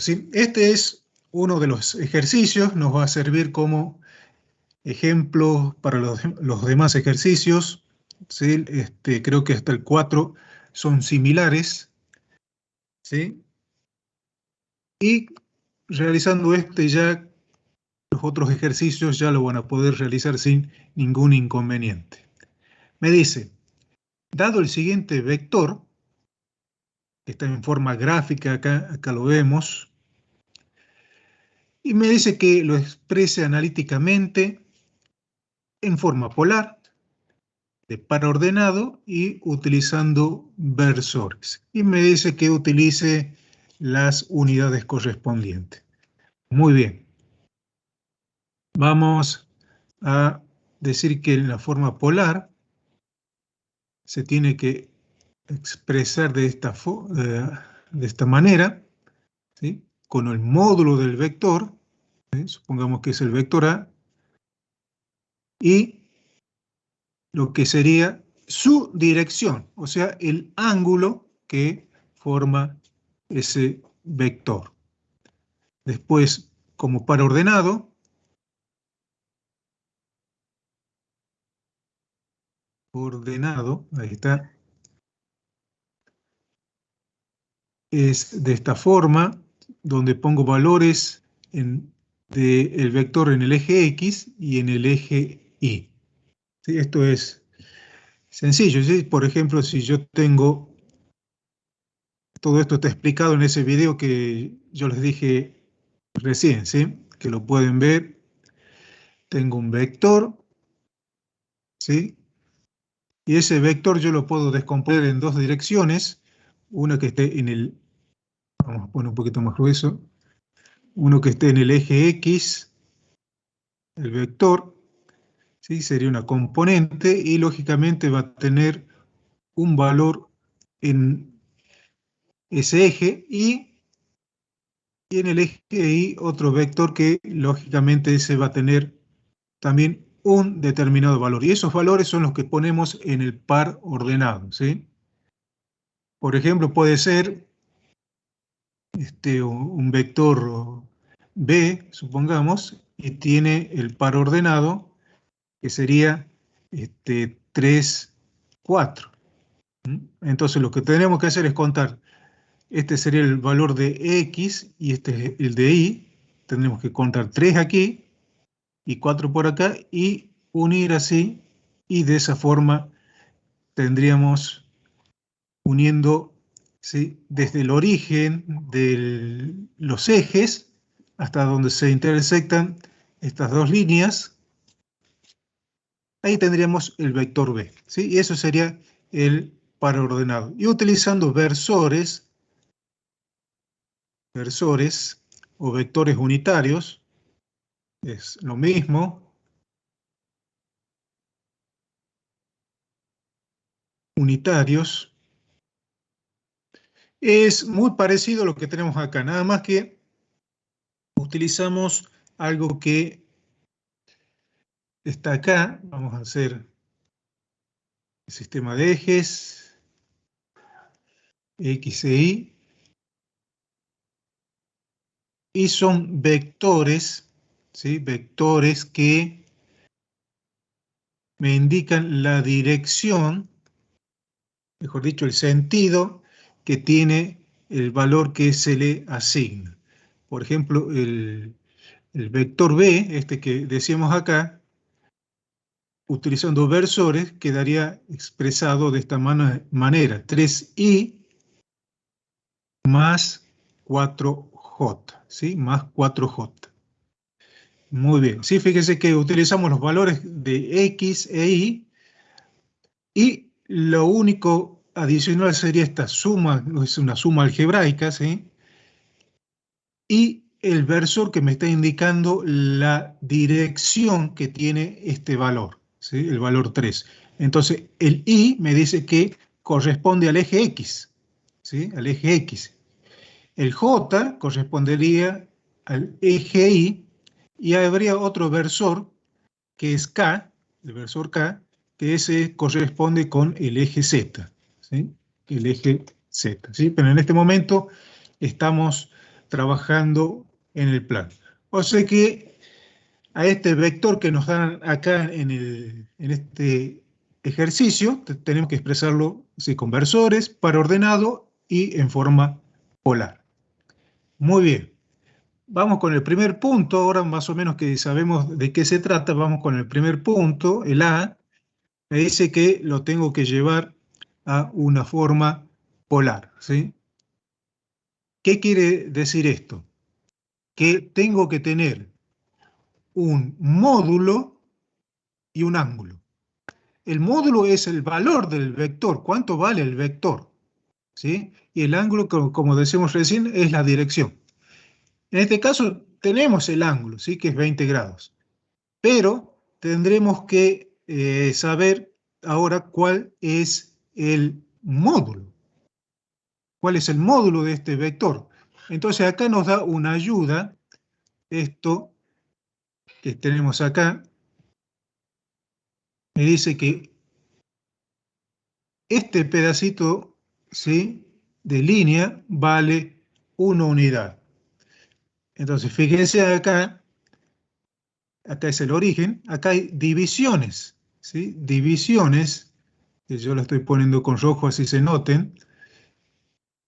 ¿sí? Este es uno de los ejercicios, nos va a servir como ejemplo para los demás ejercicios, ¿sí? Creo que hasta el 4 son similares, ¿sí? Y realizando ya los otros ejercicios ya lo van a poder realizar sin ningún inconveniente. Me dice, dado el siguiente vector, que está en forma gráfica, acá lo vemos, y me dice que lo exprese analíticamente en forma polar, de par ordenado y utilizando versores. Y me dice que utilice las unidades correspondientes. Muy bien. Vamos a decir que en la forma polar se tiene que expresar de esta manera, ¿sí? Con el módulo del vector, ¿sí? Supongamos que es el vector A, y lo que sería su dirección, o sea, el ángulo que forma ese vector. Después, como par ordenado, ahí está, es de esta forma, donde pongo valores del vector en el eje X y en el eje Y. ¿Sí? Esto es sencillo, ¿sí? Por ejemplo, si yo tengo, todo esto está explicado en ese video que yo les dije recién, ¿sí? Que lo pueden ver. Tengo un vector, ¿sí? Y ese vector yo lo puedo descomponer en dos direcciones, una que esté en el, vamos a poner un poquito más grueso, uno que esté en el eje X, el vector, ¿sí? Sería una componente y lógicamente va a tener un valor en ese eje y en el eje Y otro vector que lógicamente ese va a tener también un determinado valor. Y esos valores son los que ponemos en el par ordenado, ¿sí? Por ejemplo, puede ser un vector B, supongamos, y tiene el par ordenado, que sería 3, 4. Entonces lo que tenemos que hacer es contar, este sería el valor de X y este es el de Y. Tendremos que contar 3 aquí y 4 por acá y unir así, y de esa forma tendríamos uniendo, ¿sí? Desde el origen de los ejes hasta donde se intersectan estas dos líneas, ahí tendríamos el vector B, ¿sí? Y eso sería el par ordenado. Y utilizando versores o vectores unitarios, es lo mismo, unitarios, es muy parecido a lo que tenemos acá, nada más que utilizamos algo que está acá. Vamos a hacer el sistema de ejes, X e Y, y son vectores, ¿sí? Vectores que me indican la dirección, mejor dicho, el sentido que tiene el valor que se le asigna. Por ejemplo, el vector B, este que decíamos acá, utilizando versores, quedaría expresado de esta manera: 3i más 4j, ¿sí? Más 4j. Muy bien. Sí, fíjese que utilizamos los valores de X e Y lo único adicional sería esta suma, es una suma algebraica, ¿sí? Y el versor que me está indicando la dirección que tiene este valor, ¿sí? El valor 3. Entonces, el Y me dice que corresponde al eje X, ¿sí? Al eje X. El J correspondería al eje y habría otro versor que es K, el versor K, que ese corresponde con el eje Z, ¿sí? El eje Z, ¿sí? Pero en este momento estamos trabajando en el plano. O sea que a este vector que nos dan acá en este ejercicio, tenemos que expresarlo sí, con versores, par ordenado y en forma polar. Muy bien. Vamos con el primer punto, ahora más o menos que sabemos de qué se trata, vamos con el primer punto, el A, me dice que lo tengo que llevar a una forma polar, ¿sí? ¿Qué quiere decir esto? Que tengo que tener un módulo y un ángulo. El módulo es el valor del vector, cuánto vale el vector, ¿sí? Y el ángulo, como decíamos recién, es la dirección. En este caso tenemos el ángulo, ¿sí? Que es 20 grados. Pero tendremos que saber ahora cuál es el módulo. ¿Cuál es el módulo de este vector? Entonces acá nos da una ayuda, esto que tenemos acá, me dice que este pedacito, ¿sí?, de línea vale 1 unidad. Entonces fíjense acá, acá es el origen, acá hay divisiones, ¿sí? Divisiones, que yo lo estoy poniendo con rojo así se noten,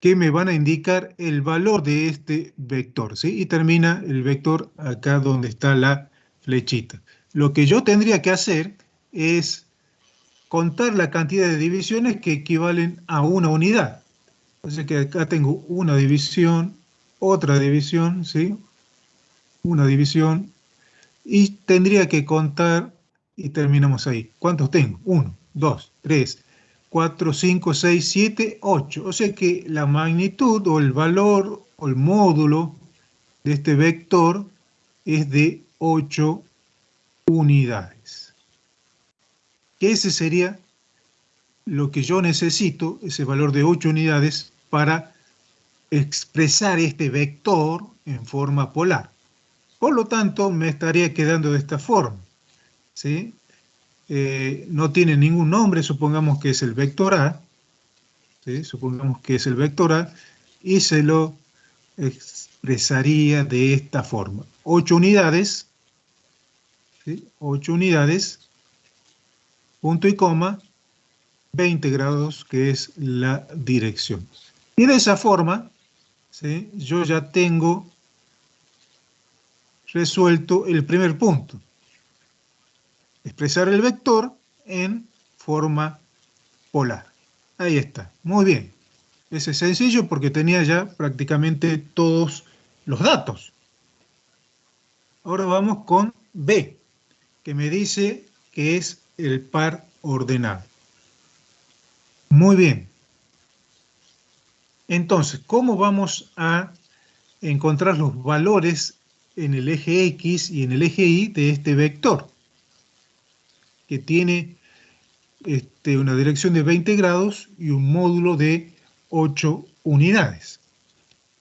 que me van a indicar el valor de este vector, ¿sí? Y termina el vector acá donde está la flechita. Lo que yo tendría que hacer es contar la cantidad de divisiones que equivalen a una unidad. O sea que acá tengo una división, otra división, ¿sí? Una división, y tendría que contar, y terminamos ahí. ¿Cuántos tengo? 1, 2, 3, 4, 5, 6, 7, 8. O sea que la magnitud o el valor o el módulo de este vector es de 8 unidades. Que ese sería lo que yo necesito, ese valor de 8 unidades, para expresar este vector en forma polar. Por lo tanto, me estaría quedando de esta forma, ¿sí? No tiene ningún nombre, supongamos que es el vector A, ¿sí? Supongamos que es el vector A, y se lo expresaría de esta forma. 8 unidades, ¿sí? 8 unidades, punto y coma, 20 grados, que es la dirección. Y de esa forma, ¿sí?, yo ya tengo resuelto el primer punto. Expresar el vector en forma polar. Ahí está, muy bien. Ese es sencillo porque tenía ya prácticamente todos los datos. Ahora vamos con B, que me dice que es el par ordenado. Muy bien. Entonces, ¿cómo vamos a encontrar los valores en el eje X y en el eje Y de este vector? Que tiene una dirección de 20 grados y un módulo de 8 unidades.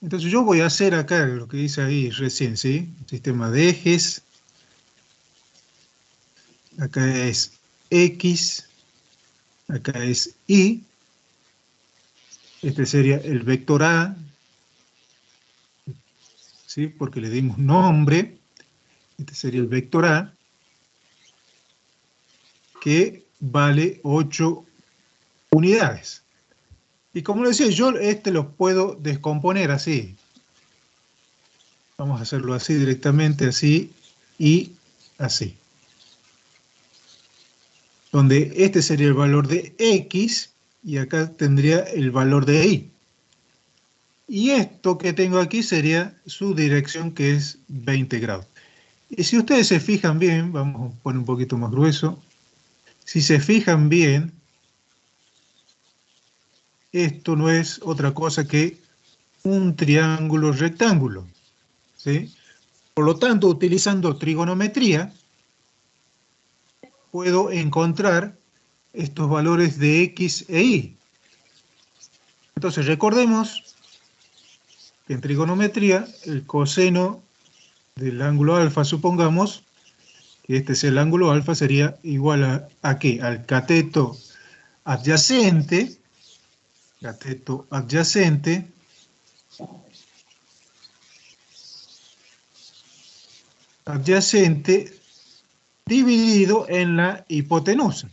Entonces yo voy a hacer acá lo que dice ahí recién, ¿sí? Sistema de ejes. Acá es X. Acá es Y. Este sería el vector A, ¿sí?, porque le dimos nombre. Este sería el vector A, que vale 8 unidades. Y como les decía, yo lo puedo descomponer así. Vamos a hacerlo así directamente, así y así. Donde este sería el valor de X y acá tendría el valor de Y. Y esto que tengo aquí sería su dirección, que es 20 grados. Y si ustedes se fijan bien, vamos a poner un poquito más grueso. Si se fijan bien, esto no es otra cosa que un triángulo rectángulo, ¿sí? Por lo tanto, utilizando trigonometría, puedo encontrar estos valores de X e Y. Entonces, recordemos que en trigonometría, el coseno del ángulo alfa, supongamos que este es el ángulo alfa, sería igual ¿a qué? Al cateto adyacente adyacente dividido en la hipotenusa.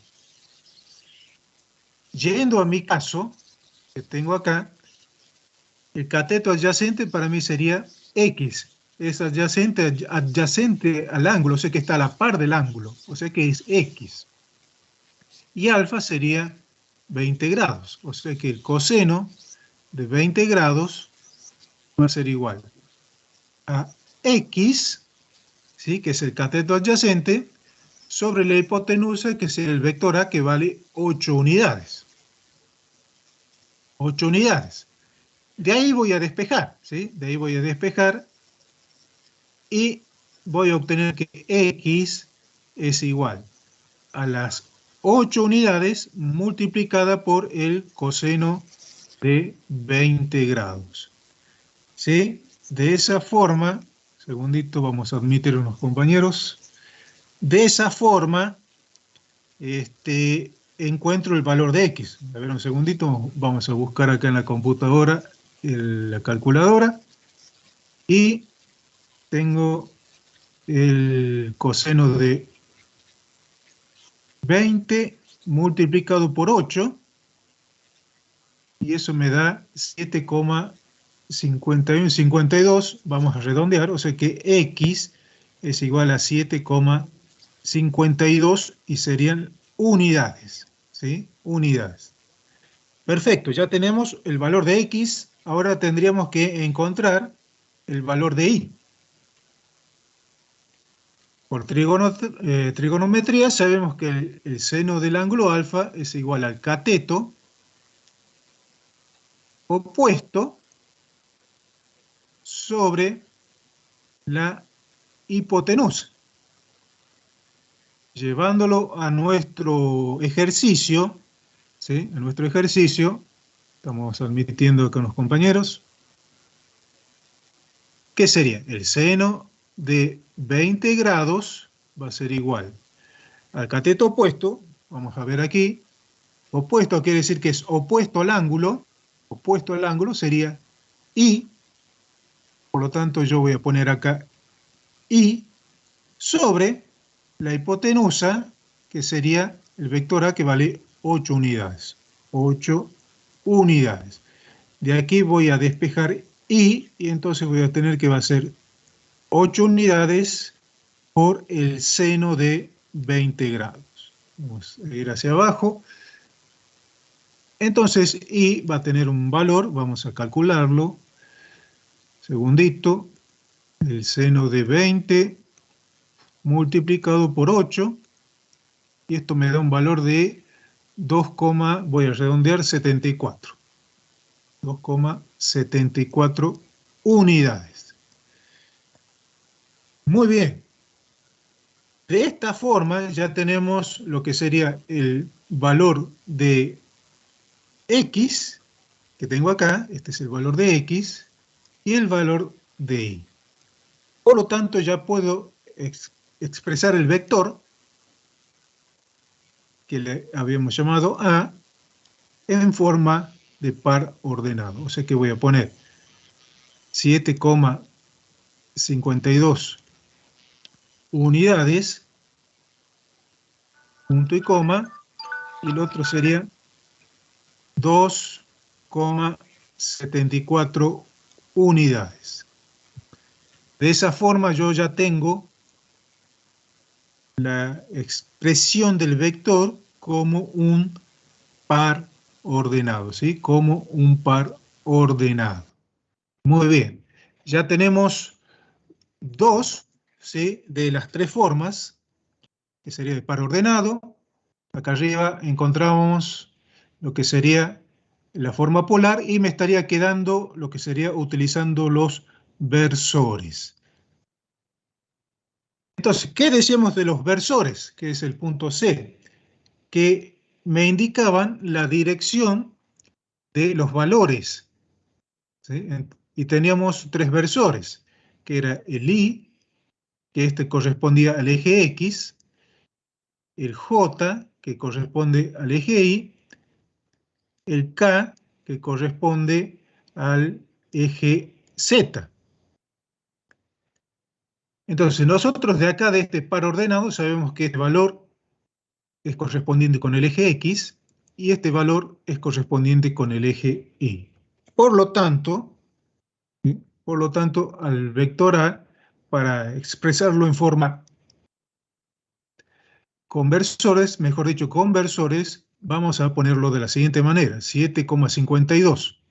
Yendo a mi caso, que tengo acá, el cateto adyacente para mí sería X. Es adyacente al ángulo, o sea que está a la par del ángulo, o sea que es X. Y alfa sería 20 grados, o sea que el coseno de 20 grados va a ser igual a X, ¿sí? Que es el cateto adyacente, sobre la hipotenusa, que es el vector A, que vale 8 unidades. 8 unidades. De ahí voy a despejar, ¿sí? De ahí voy a despejar y voy a obtener que X es igual a las 8 unidades multiplicada por el coseno de 20 grados. ¿Sí? De esa forma, segundito, vamos a admitir a unos compañeros. De esa forma, encuentro el valor de X. A ver, un segundito, vamos a buscar acá en la computadora la calculadora y tengo el coseno de 20 multiplicado por 8 y eso me da 7,52, vamos a redondear, o sea que X es igual a 7,52 y serían unidades, ¿sí? Unidades. Perfecto, ya tenemos el valor de X, ahora tendríamos que encontrar el valor de Y. Por trigonometría sabemos que el seno del ángulo alfa es igual al cateto opuesto sobre la hipotenusa. Llevándolo a nuestro ejercicio, ¿sí? A nuestro ejercicio, estamos admitiendo con los compañeros, ¿qué sería? El seno de 20 grados va a ser igual al cateto opuesto, vamos a ver aquí, opuesto quiere decir que es opuesto al ángulo sería Y, por lo tanto yo voy a poner acá Y sobre la hipotenusa, que sería el vector A, que vale 8 unidades. 8 unidades. De aquí voy a despejar y entonces voy a tener que va a ser 8 unidades por el seno de 20 grados. Vamos a ir hacia abajo. Entonces, y va a tener un valor, vamos a calcularlo. Segundito, el seno de 20 multiplicado por 8, y esto me da un valor de 2, voy a redondear, 74. 2,74 unidades. Muy bien. De esta forma ya tenemos lo que sería el valor de X, que tengo acá, este es el valor de X, y el valor de Y. Por lo tanto, ya puedo expresar el vector, que le habíamos llamado A, en forma de par ordenado. O sea que voy a poner 7,52 unidades, punto y coma, y el otro sería 2,74 unidades. De esa forma yo ya tengo la expresión del vector como un par ordenado, ¿sí? Como un par ordenado. Muy bien. Ya tenemos dos, ¿sí? De las tres formas, que sería de par ordenado. Acá arriba encontramos lo que sería la forma polar y me estaría quedando lo que sería utilizando los versores. Entonces, ¿qué decíamos de los versores? Que es el punto C, que me indicaban la dirección de los valores, ¿sí? Y teníamos tres versores, que era el Y, que este correspondía al eje X, el J, que corresponde al eje Y, el K, que corresponde al eje Z. Entonces, nosotros de acá, de este par ordenado, sabemos que este valor es correspondiente con el eje X y este valor es correspondiente con el eje Y. Por lo tanto, ¿sí? Por lo tanto, al vector A, para expresarlo en forma conversores, mejor dicho, conversores, vamos a ponerlo de la siguiente manera, 7,52.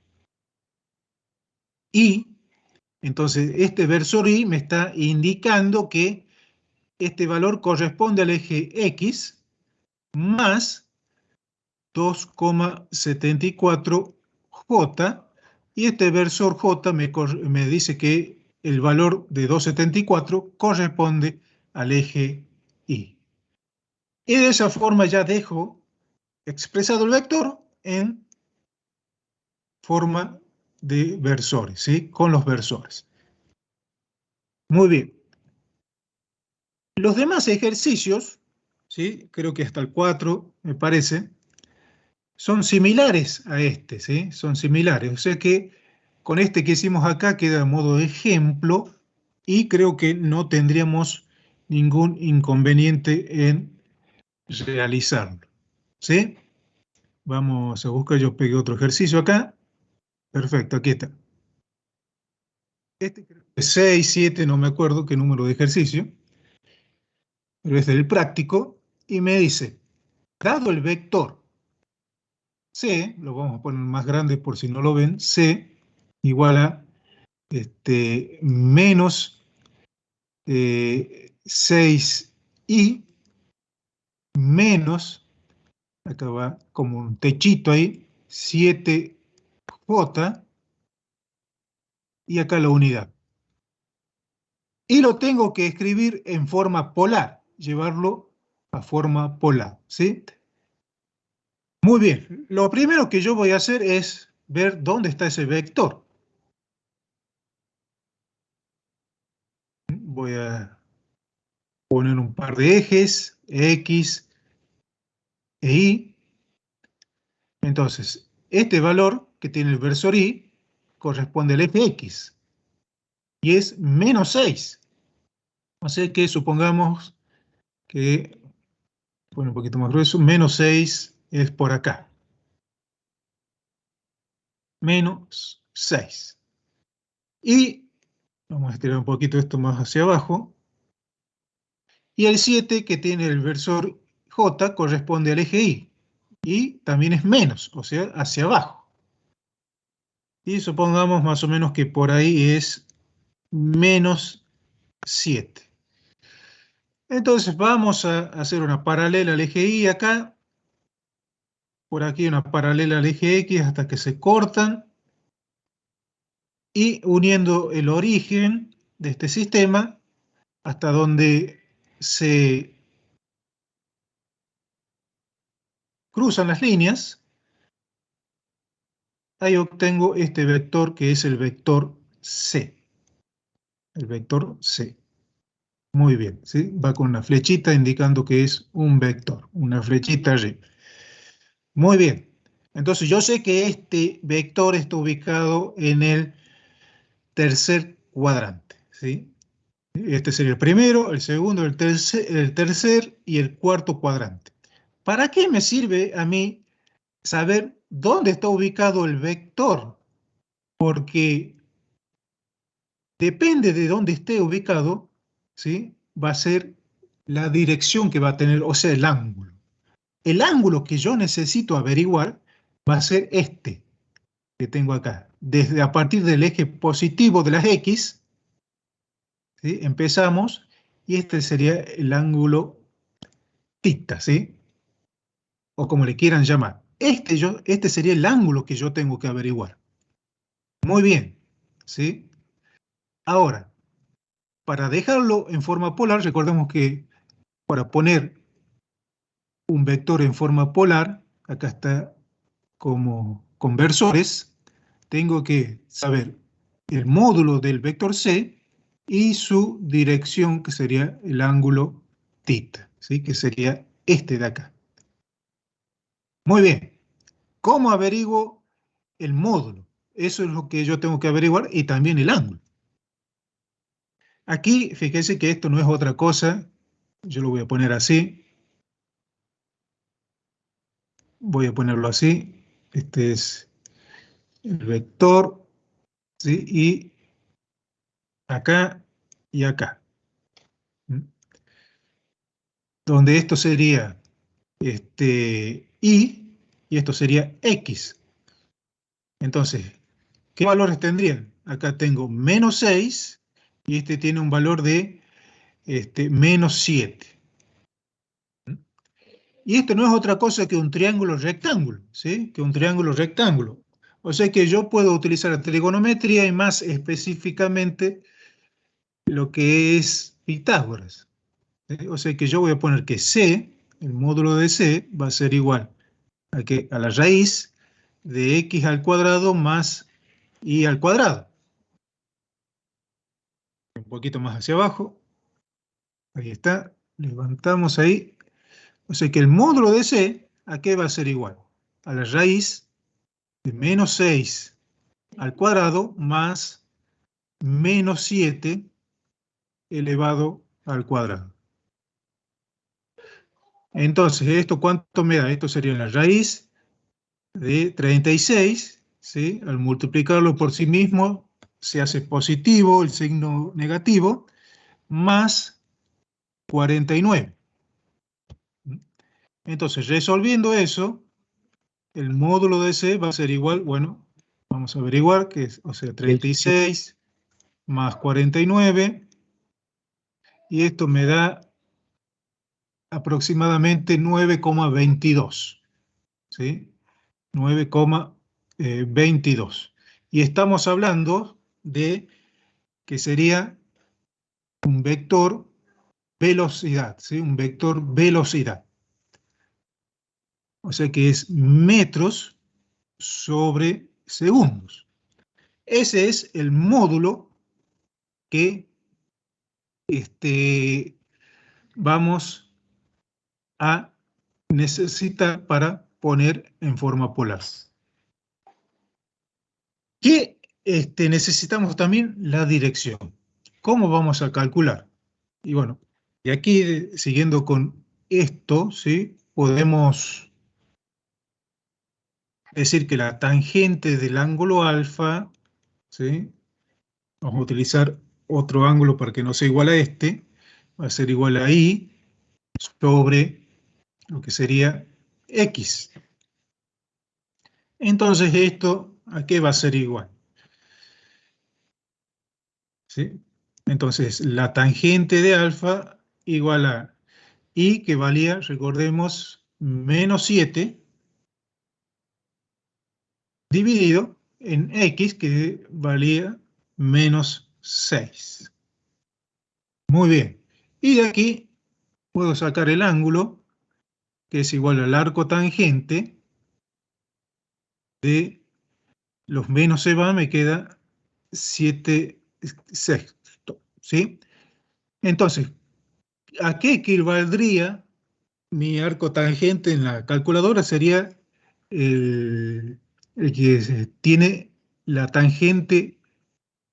Y, entonces, este versor Y me está indicando que este valor corresponde al eje X más 2,74J, y este versor J me dice que el valor de 2,74 corresponde al eje Y. Y de esa forma ya dejo expresado el vector en forma de versores, ¿sí? Con los versores. Muy bien. Los demás ejercicios, ¿sí? Creo que hasta el 4, me parece, son similares a este, ¿sí? Son similares. O sea que con este que hicimos acá queda a modo de ejemplo y creo que no tendríamos ningún inconveniente en realizarlo, ¿sí? Vamos a buscar, yo pegué otro ejercicio acá. Perfecto, aquí está. Este creo que es 6, 7, no me acuerdo qué número de ejercicio, pero es del práctico, y me dice, dado el vector C, lo vamos a poner más grande por si no lo ven, C igual a menos 6i menos, acá va como un techito ahí, 7j, y acá la unidad. Y lo tengo que escribir en forma polar, llevarlo a forma polar, ¿sí? Muy bien, lo primero que yo voy a hacer es ver dónde está ese vector. Voy a poner un par de ejes, X e Y. Entonces, este valor que tiene el versor Y corresponde al eje X y es menos 6. O sea que supongamos que, pone un poquito más grueso, menos 6 es por acá. Menos 6. Y vamos a estirar un poquito esto más hacia abajo. Y el 7 que tiene el versor J corresponde al eje Y. Y también es menos, o sea, hacia abajo. Y supongamos más o menos que por ahí es menos 7. Entonces vamos a hacer una paralela al eje Y acá. Por aquí una paralela al eje X hasta que se cortan. Y uniendo el origen de este sistema hasta donde se cruzan las líneas, ahí obtengo este vector que es el vector C. El vector C. Muy bien, ¿sí? Va con una flechita indicando que es un vector, una flechita Y. Muy bien. Entonces yo sé que este vector está ubicado en el tercer cuadrante, ¿sí? Este sería el primero, el segundo, el tercer y el cuarto cuadrante. ¿Para qué me sirve a mí saber dónde está ubicado el vector? Porque depende de dónde esté ubicado, ¿sí? Va a ser la dirección que va a tener, o sea, el ángulo. El ángulo que yo necesito averiguar va a ser este que tengo acá. Desde a partir del eje positivo de las X, ¿sí? Empezamos, y este sería el ángulo θ, ¿sí? O como le quieran llamar. Este sería el ángulo que yo tengo que averiguar. Muy bien, ¿sí? Ahora, para dejarlo en forma polar, recordemos que para poner un vector en forma polar, acá está como conversores, tengo que saber el módulo del vector C y su dirección, que sería el ángulo θ, ¿sí? Que sería este de acá. Muy bien. ¿Cómo averiguo el módulo? Eso es lo que yo tengo que averiguar y también el ángulo. Aquí, fíjense que esto no es otra cosa. Yo lo voy a poner así. Voy a ponerlo así. Este es el vector, ¿sí? Y acá y acá. ¿Mm? Donde esto sería y esto sería X. Entonces, ¿qué valores tendrían? Acá tengo menos 6 y este tiene un valor de menos 7. Y esto no es otra cosa que un triángulo rectángulo, ¿sí? Que un triángulo rectángulo. O sea que yo puedo utilizar la trigonometría y más específicamente lo que es Pitágoras, ¿sí? O sea que yo voy a poner que C, el módulo de C, va a ser igual a la raíz de x al cuadrado más y al cuadrado. Un poquito más hacia abajo. Ahí está. Levantamos ahí. O sea que el módulo de C, ¿a qué va a ser igual? A la raíz de menos 6 al cuadrado más menos 7 elevado al cuadrado. Entonces, ¿esto cuánto me da? Esto sería la raíz de 36, ¿sí? Al multiplicarlo por sí mismo se hace positivo el signo negativo, más 49. Entonces, resolviendo eso, el módulo de C va a ser igual, bueno, vamos a averiguar que es, o sea, 36 más 49, y esto me da aproximadamente 9,22, ¿sí? 9,22. Y estamos hablando de que sería un vector velocidad, ¿sí? Un vector velocidad. O sea que es metros sobre segundos. Ese es el módulo que vamos a necesitar para poner en forma polar. ¿Qué necesitamos también? La dirección. ¿Cómo vamos a calcular? Y bueno, y aquí siguiendo con esto, ¿sí? Podemos decir que la tangente del ángulo alfa, ¿sí? Vamos a utilizar otro ángulo para que no sea igual a este, va a ser igual a I sobre lo que sería X. Entonces esto, ¿a qué va a ser igual? ¿Sí? Entonces la tangente de alfa igual a I, que valía, recordemos, menos 7, dividido en X, que valía menos 6. Muy bien. Y de aquí puedo sacar el ángulo, que es igual al arco tangente de los menos se va, me queda 7 sextos, ¿sí? Entonces, ¿a qué equivaldría mi arco tangente en la calculadora? Sería el que tiene la tangente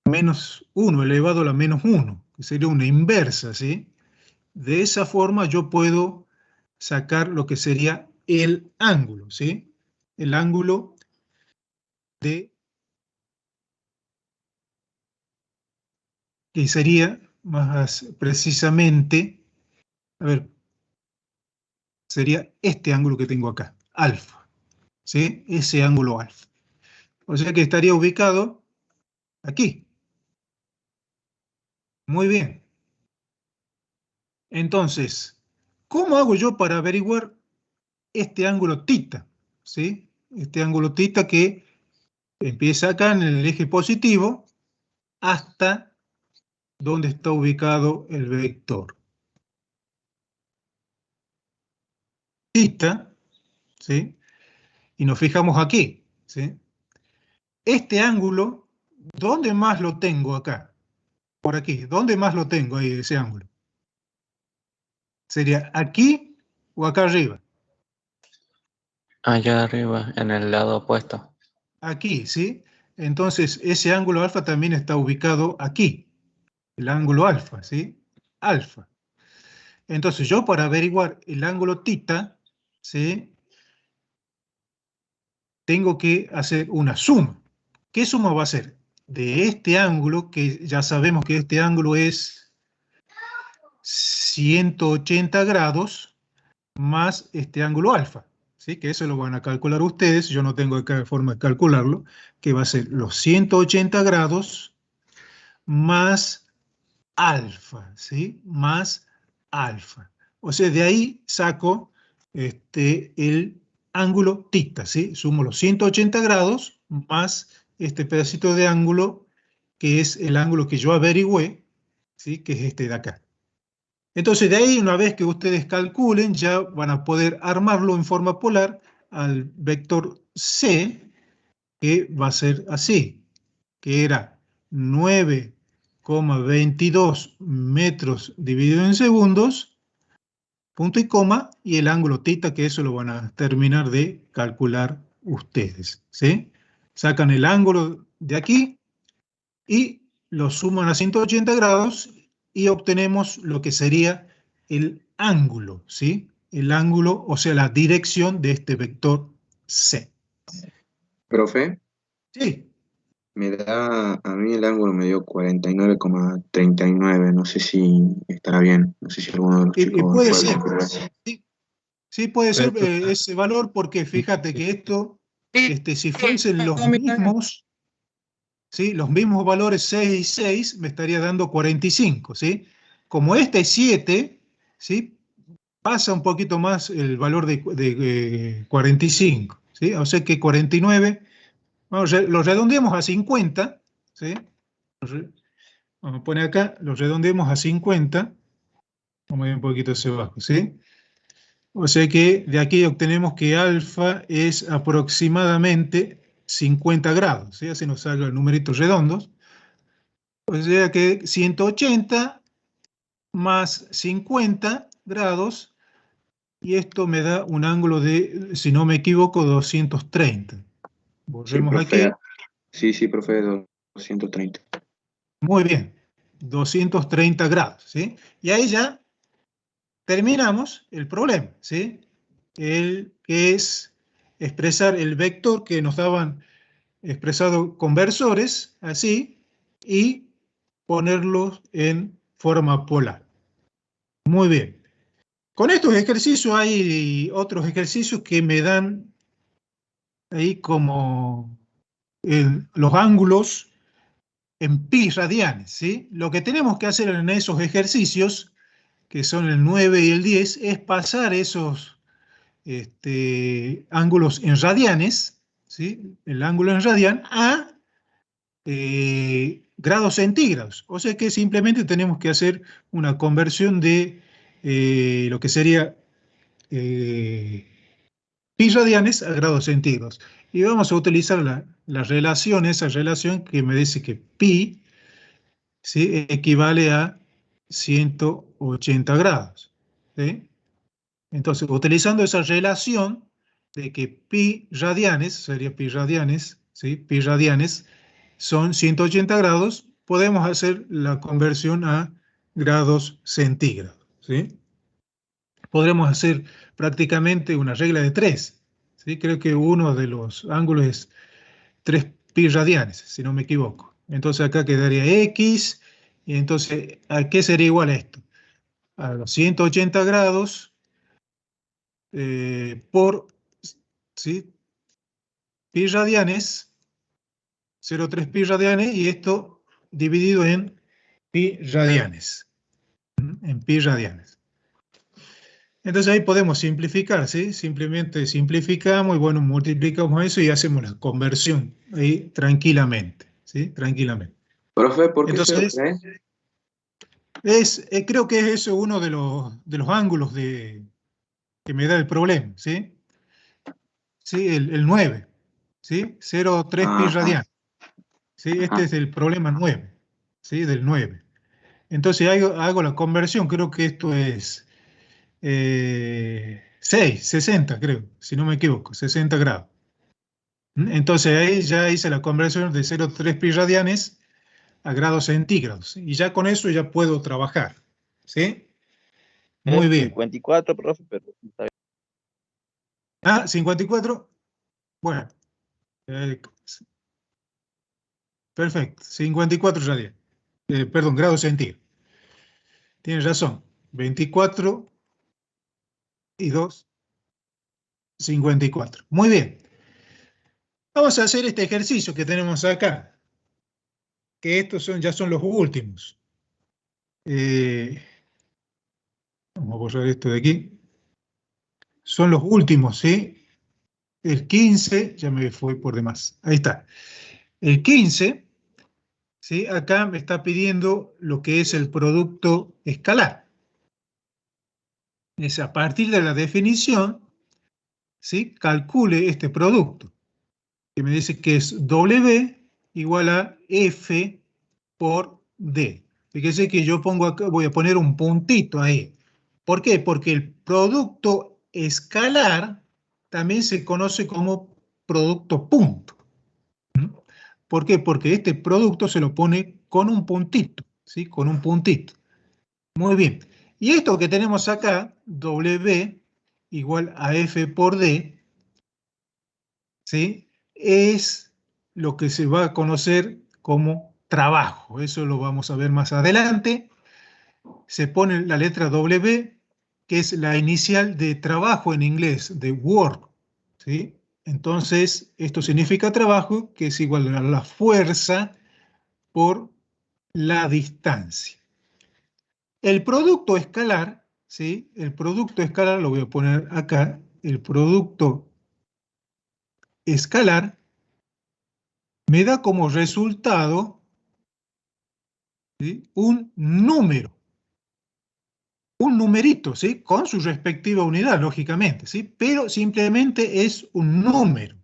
menos 1 elevado a la menos 1, que sería una inversa, ¿sí? De esa forma yo puedo sacar lo que sería el ángulo, ¿sí? El ángulo de, que sería más precisamente, a ver, sería este ángulo que tengo acá, alfa, ¿sí? Ese ángulo alfa. O sea que estaría ubicado aquí. Muy bien. Entonces, ¿cómo hago yo para averiguar este ángulo tita? ¿Sí? Este ángulo tita que empieza acá en el eje positivo hasta donde está ubicado el vector. Tita, ¿sí? Y nos fijamos aquí, ¿sí? Este ángulo, ¿dónde más lo tengo acá? Por aquí, ¿dónde más lo tengo ahí, ese ángulo? ¿Sería aquí o acá arriba? Allá arriba, en el lado opuesto. Aquí, ¿sí? Entonces, ese ángulo alfa también está ubicado aquí. el ángulo alfa, ¿sí? Alfa. Entonces yo para averiguar el ángulo tita, ¿sí? Tengo que hacer una suma. ¿Qué suma va a ser? De este ángulo, que ya sabemos que este ángulo es 180 grados, más este ángulo alfa, ¿sí? Que eso lo van a calcular ustedes, yo no tengo acá forma de calcularlo, que va a ser los 180 grados más alfa, ¿sí? Más alfa. O sea, de ahí saco el ángulo tita, ¿sí? Sumo los 180 grados más este pedacito de ángulo que es el ángulo que yo averigüé, ¿sí? Que es este de acá. Entonces, de ahí, una vez que ustedes calculen, ya van a poder armarlo en forma polar al vector C, que va a ser así, que era 9,22 metros dividido en segundos, punto y coma, y el ángulo tita, que eso lo van a terminar de calcular ustedes, ¿sí? Sacan el ángulo de aquí y lo suman a 180 grados y obtenemos lo que sería el ángulo, ¿sí? El ángulo, o sea, la dirección de este vector C. Profe, Sí, a mí el ángulo me dio 49,39, no sé si estará bien, no sé si alguno de los y chicos puede puede ser, confirmar. sí, sí puede ser Pero, ese valor porque fíjate que esto, si fuesen los no, mismos, ¿sí? Los mismos valores 6 y 6 me estaría dando 45, ¿sí? Como este es 7, ¿sí? Pasa un poquito más el valor de 45, ¿sí? O sea que 49, vamos, lo redondeamos a 50, ¿sí? Vamos a poner acá, lo redondeamos a 50, vamos a ir un poquito hacia abajo, ¿sí? O sea que de aquí obtenemos que alfa es aproximadamente 50 grados, ¿sí? Así nos salgan numeritos redondos. O sea que 180 más 50 grados, y esto me da un ángulo de, si no me equivoco, 230. Sí, Volvemos profe, aquí. sí, profe, 230. Muy bien. 230 grados, ¿sí? Y ahí ya terminamos el problema, ¿sí? El que es expresar el vector que nos daban expresado con versores, así, y ponerlos en forma polar. Muy bien. Con estos ejercicios hay otros ejercicios que me dan ahí como los ángulos en pi radianes, ¿sí? Lo que tenemos que hacer en esos ejercicios, que son el 9 y el 10, es pasar esos ángulos en radianes, ¿sí? El ángulo en radian a grados centígrados. O sea que simplemente tenemos que hacer una conversión de lo que sería pi radianes a grados centígrados. Y vamos a utilizar la relación, esa relación que me dice que pi, ¿sí? Equivale a 180 grados, ¿sí? Entonces, utilizando esa relación de que pi radianes, sería pi radianes, ¿sí? Pi radianes son 180 grados, podemos hacer la conversión a grados centígrados, ¿sí? Podremos hacer prácticamente una regla de tres, ¿sí? Creo que uno de los ángulos es 3 pi radianes, si no me equivoco. Entonces acá quedaría x, y entonces, ¿a qué sería igual esto? A los 180 grados por, ¿sí? Pi radianes, 0,3 pi radianes, y esto dividido en pi radianes, en pi radianes. Entonces ahí podemos simplificar, ¿sí? Simplemente simplificamos y bueno, multiplicamos eso y hacemos la conversión ahí tranquilamente, ¿sí? Tranquilamente. Profe, ¿por qué Entonces, 0,3? creo que es eso uno de los ángulos que me da el problema, ¿sí? Sí, el 9, ¿sí? 0,3 pi Ajá, radian, ¿sí? Este ajá. es el problema 9, ¿sí? Del 9. Entonces hago la conversión, creo que esto es 6, 60, creo, si no me equivoco, 60 grados. Entonces ahí ya hice la conversión de 0,3 pi radianes a grados centígrados. Y ya con eso ya puedo trabajar. ¿Sí? Muy Es bien. 54, profe, pero está bien. Ah, 54. Bueno. Perfecto. 54 ya. Perdón, grados centígrados. Tienes razón. 24 y 2, 54. Muy bien. Vamos a hacer este ejercicio que tenemos acá. Que estos ya son los últimos. Vamos a borrar esto de aquí. Son los últimos, ¿sí? El 15, ya me fue por demás. Ahí está. El 15, ¿sí? Acá me está pidiendo lo que es el producto escalar. Es a partir de la definición, ¿sí? Calcule este producto. Que me dice que es W igual a F por D. Fíjese que yo pongo acá, voy a poner un puntito ahí. ¿Por qué? Porque el producto escalar también se conoce como producto punto. ¿Mm? ¿Por qué? Porque este producto se lo pone con un puntito, ¿sí? Con un puntito. Muy bien. Y esto que tenemos acá, W igual a F por D, ¿sí? Es lo que se va a conocer como trabajo. Eso lo vamos a ver más adelante. Se pone la letra W, que es la inicial de trabajo en inglés, de work, ¿sí? Entonces, esto significa trabajo, que es igual a la fuerza por la distancia. El producto escalar, ¿sí? El producto escalar, lo voy a poner acá, el producto escalar me da como resultado, ¿sí? Un número. Un numerito, ¿sí? Con su respectiva unidad, lógicamente, ¿sí? Pero simplemente es un número,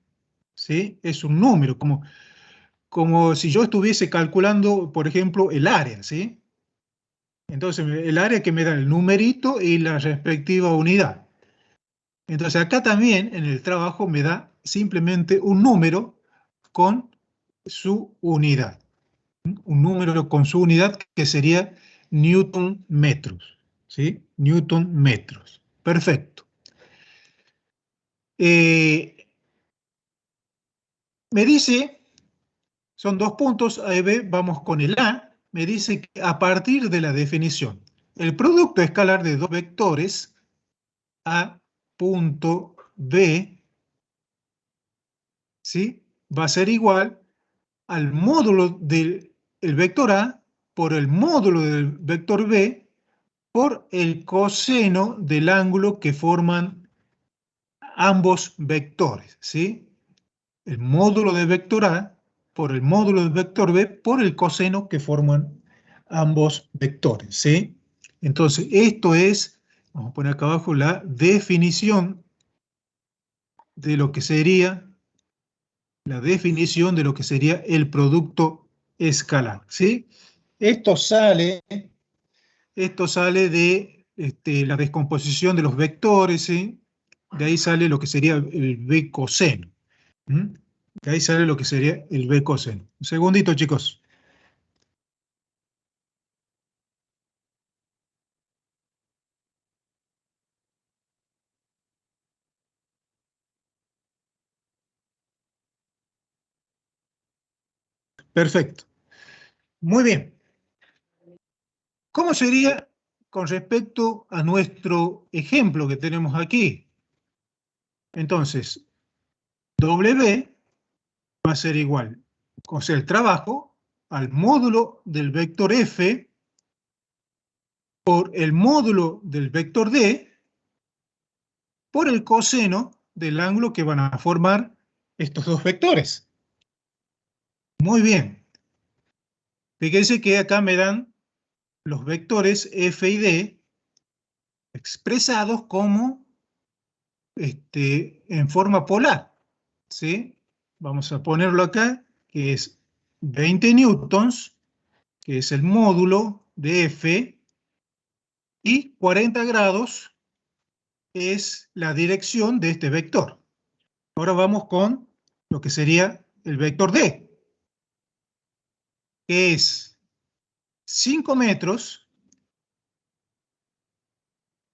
¿sí? Es un número, como si yo estuviese calculando, por ejemplo, el área, ¿sí? Entonces, el área que me da el numerito y la respectiva unidad. Entonces, acá también en el trabajo me da simplemente un número con su unidad. Un número con su unidad que sería Newton metros, ¿sí? Newton metros. Perfecto. Me dice, son dos puntos, A y B, vamos con el A, me dice que a partir de la definición, el producto escalar de dos vectores, A punto B, ¿sí? Va a ser igual al módulo del vector A por el módulo del vector B por el coseno del ángulo que forman ambos vectores, ¿sí? El módulo del vector A por el módulo del vector B por el coseno que forman ambos vectores, ¿sí? Entonces, esto es, vamos a poner acá abajo la definición de lo que sería, el producto escalar, ¿sí? Esto sale de la descomposición de los vectores, ¿sí? De ahí sale lo que sería el B coseno. ¿Mm? De ahí sale lo que sería el B coseno. Un segundito, chicos. Perfecto. Muy bien. ¿Cómo sería con respecto a nuestro ejemplo que tenemos aquí? Entonces, W va a ser igual, o sea, el trabajo, al módulo del vector F por el módulo del vector D por el coseno del ángulo que van a formar estos dos vectores. Muy bien. Fíjense que acá me dan los vectores F y D expresados como en forma polar, ¿sí? Vamos a ponerlo acá, que es 20 newtons, que es el módulo de F, y 40 grados es la dirección de este vector. Ahora vamos con lo que sería el vector D. que es 5 metros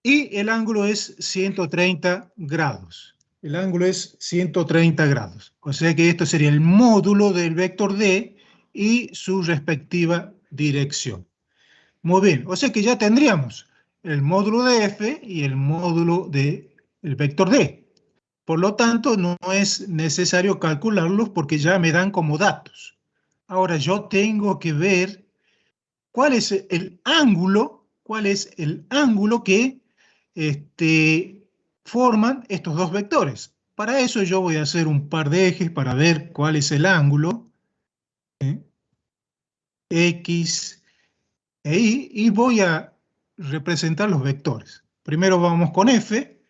y el ángulo es 130 grados. El ángulo es 130 grados. O sea que esto sería el módulo del vector D y su respectiva dirección. Muy bien, o sea que ya tendríamos el módulo de F y el módulo del vector D. Por lo tanto, no es necesario calcularlos porque ya me dan como datos. Ahora yo tengo que ver cuál es el ángulo que forman estos dos vectores. Para eso yo voy a hacer un par de ejes para ver cuál es el ángulo, ¿eh? X e Y, y voy a representar los vectores. Primero vamos con F,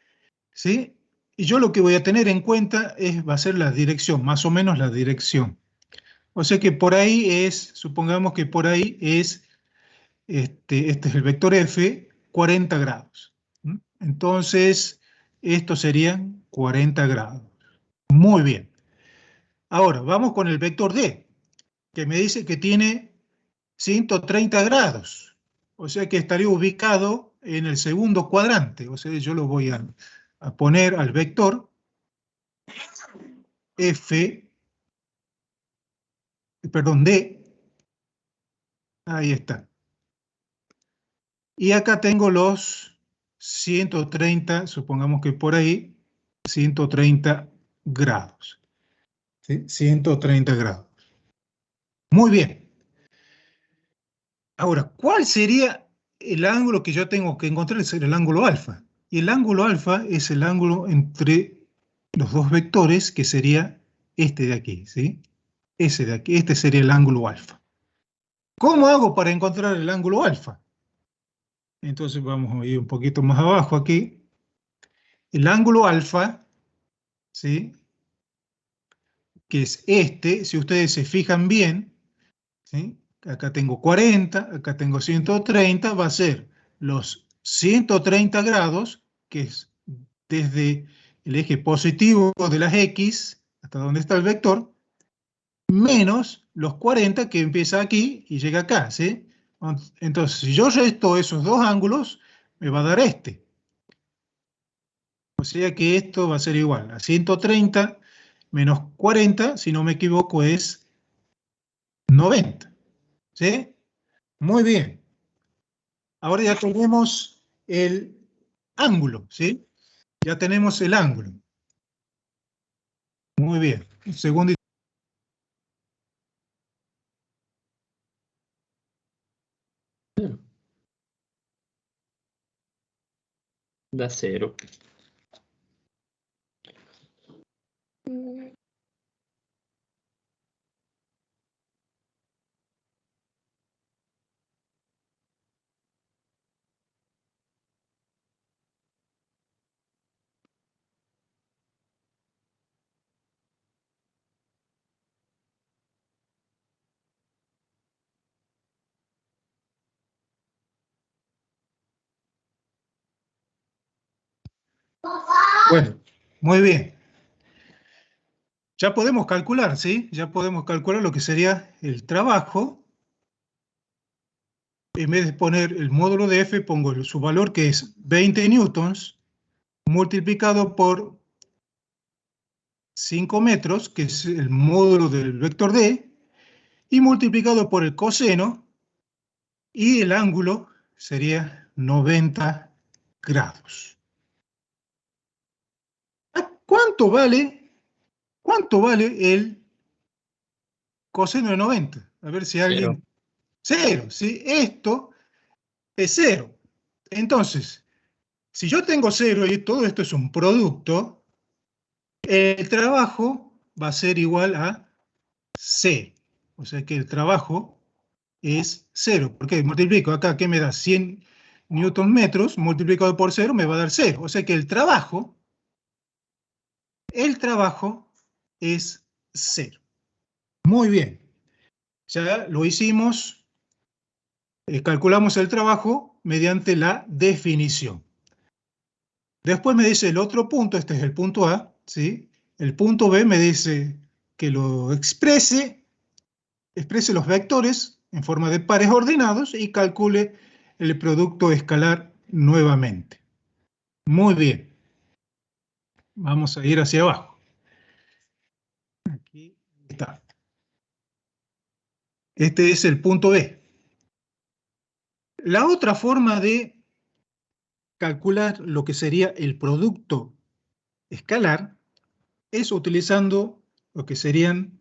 ¿sí? Y yo lo que voy a tener en cuenta va a ser la dirección, más o menos la dirección. O sea que por ahí es, supongamos que por ahí es, este es el vector F, 40 grados. ¿Mm? Entonces, estos serían 40 grados. Muy bien. Ahora, vamos con el vector D, que me dice que tiene 130 grados. O sea que estaría ubicado en el segundo cuadrante. O sea, yo lo voy a poner al vector F, perdón, D. Ahí está. Y acá tengo los 130, supongamos que por ahí, 130 grados. ¿Sí? 130 grados. Muy bien. Ahora, ¿cuál sería el ángulo que yo tengo que encontrar? Es el ángulo alfa. Y el ángulo alfa es el ángulo entre los dos vectores, que sería este de aquí, ¿sí? Ese de aquí, este sería el ángulo alfa. ¿Cómo hago para encontrar el ángulo alfa? Entonces vamos a ir un poquito más abajo aquí. El ángulo alfa, ¿sí? Que es este, si ustedes se fijan bien, ¿sí? Acá tengo 40, acá tengo 130, va a ser los 130 grados, que es desde el eje positivo de las X, hasta donde está el vector, menos los 40 que empieza aquí y llega acá, ¿sí? Entonces, si yo resto esos dos ángulos, me va a dar este. O sea que esto va a ser igual a 130 menos 40, si no me equivoco, es 90. ¿Sí? Muy bien. Ahora ya tenemos el ángulo, ¿sí? Ya tenemos el ángulo. Muy bien. Un segundo. Da 0. Bueno, muy bien. Ya podemos calcular, ¿sí? Ya podemos calcular lo que sería el trabajo. En vez de poner el módulo de F, pongo su valor, que es 20 newtons, multiplicado por 5 metros, que es el módulo del vector D, y multiplicado por el coseno, y el ángulo sería 90 grados. ¿Cuánto vale el coseno de 90? A ver si alguien... Cero, ¿sí? Esto es cero. Entonces, si yo tengo cero y todo esto es un producto, el trabajo va a ser igual a C. O sea que el trabajo es cero. ¿Por qué? Multiplico acá, ¿qué me da? 100 newton metros multiplicado por cero me va a dar cero. O sea que el trabajo es cero. Muy bien. Ya lo hicimos, calculamos el trabajo mediante la definición. Después me dice el otro punto, este es el punto A, ¿sí? El punto B me dice que lo exprese exprese los vectores en forma de pares ordenados y calcule el producto escalar nuevamente. Muy bien. Vamos a ir hacia abajo. Aquí está. Este es el punto B. La otra forma de calcular lo que sería el producto escalar es utilizando lo que serían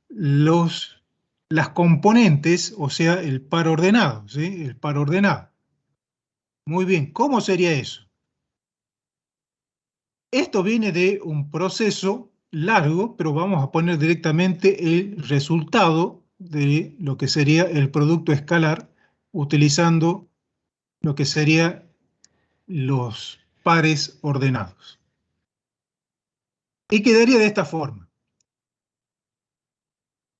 las componentes, o sea, el par ordenado, ¿sí? El par ordenado. Muy bien, ¿cómo sería eso? Esto viene de un proceso largo, pero vamos a poner directamente el resultado de lo que sería el producto escalar utilizando lo que serían los pares ordenados. Y quedaría de esta forma.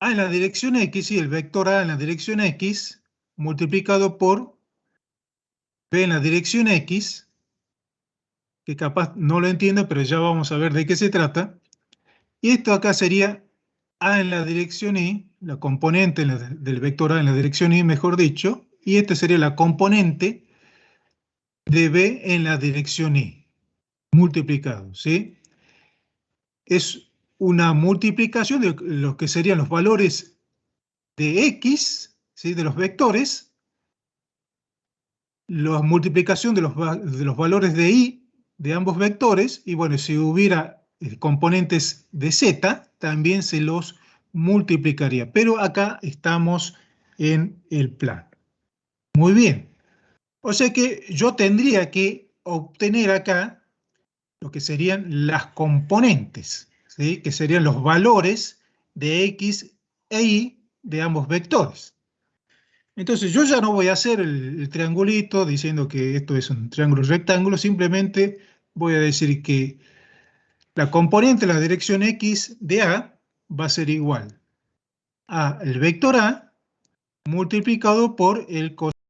A en la dirección X, y el vector A en la dirección X, multiplicado por B en la dirección X, que capaz no lo entiendo, pero ya vamos a ver de qué se trata. Y esto acá sería A en la dirección Y, la componente del vector A en la dirección Y, mejor dicho, y esta sería la componente de B en la dirección Y, multiplicado, ¿sí? Es una multiplicación de lo que serían los valores de X, ¿sí? De los vectores, la multiplicación de los valores de Y de ambos vectores, y bueno, si hubiera componentes de Z, también se los multiplicaría. Pero acá estamos en el plano. Muy bien. O sea que yo tendría que obtener acá lo que serían las componentes, ¿sí? Que serían los valores de X e Y de ambos vectores. Entonces yo ya no voy a hacer el triangulito diciendo que esto es un triángulo rectángulo, simplemente voy a decir que la componente de la dirección X de A va a ser igual a el vector A multiplicado por el coseno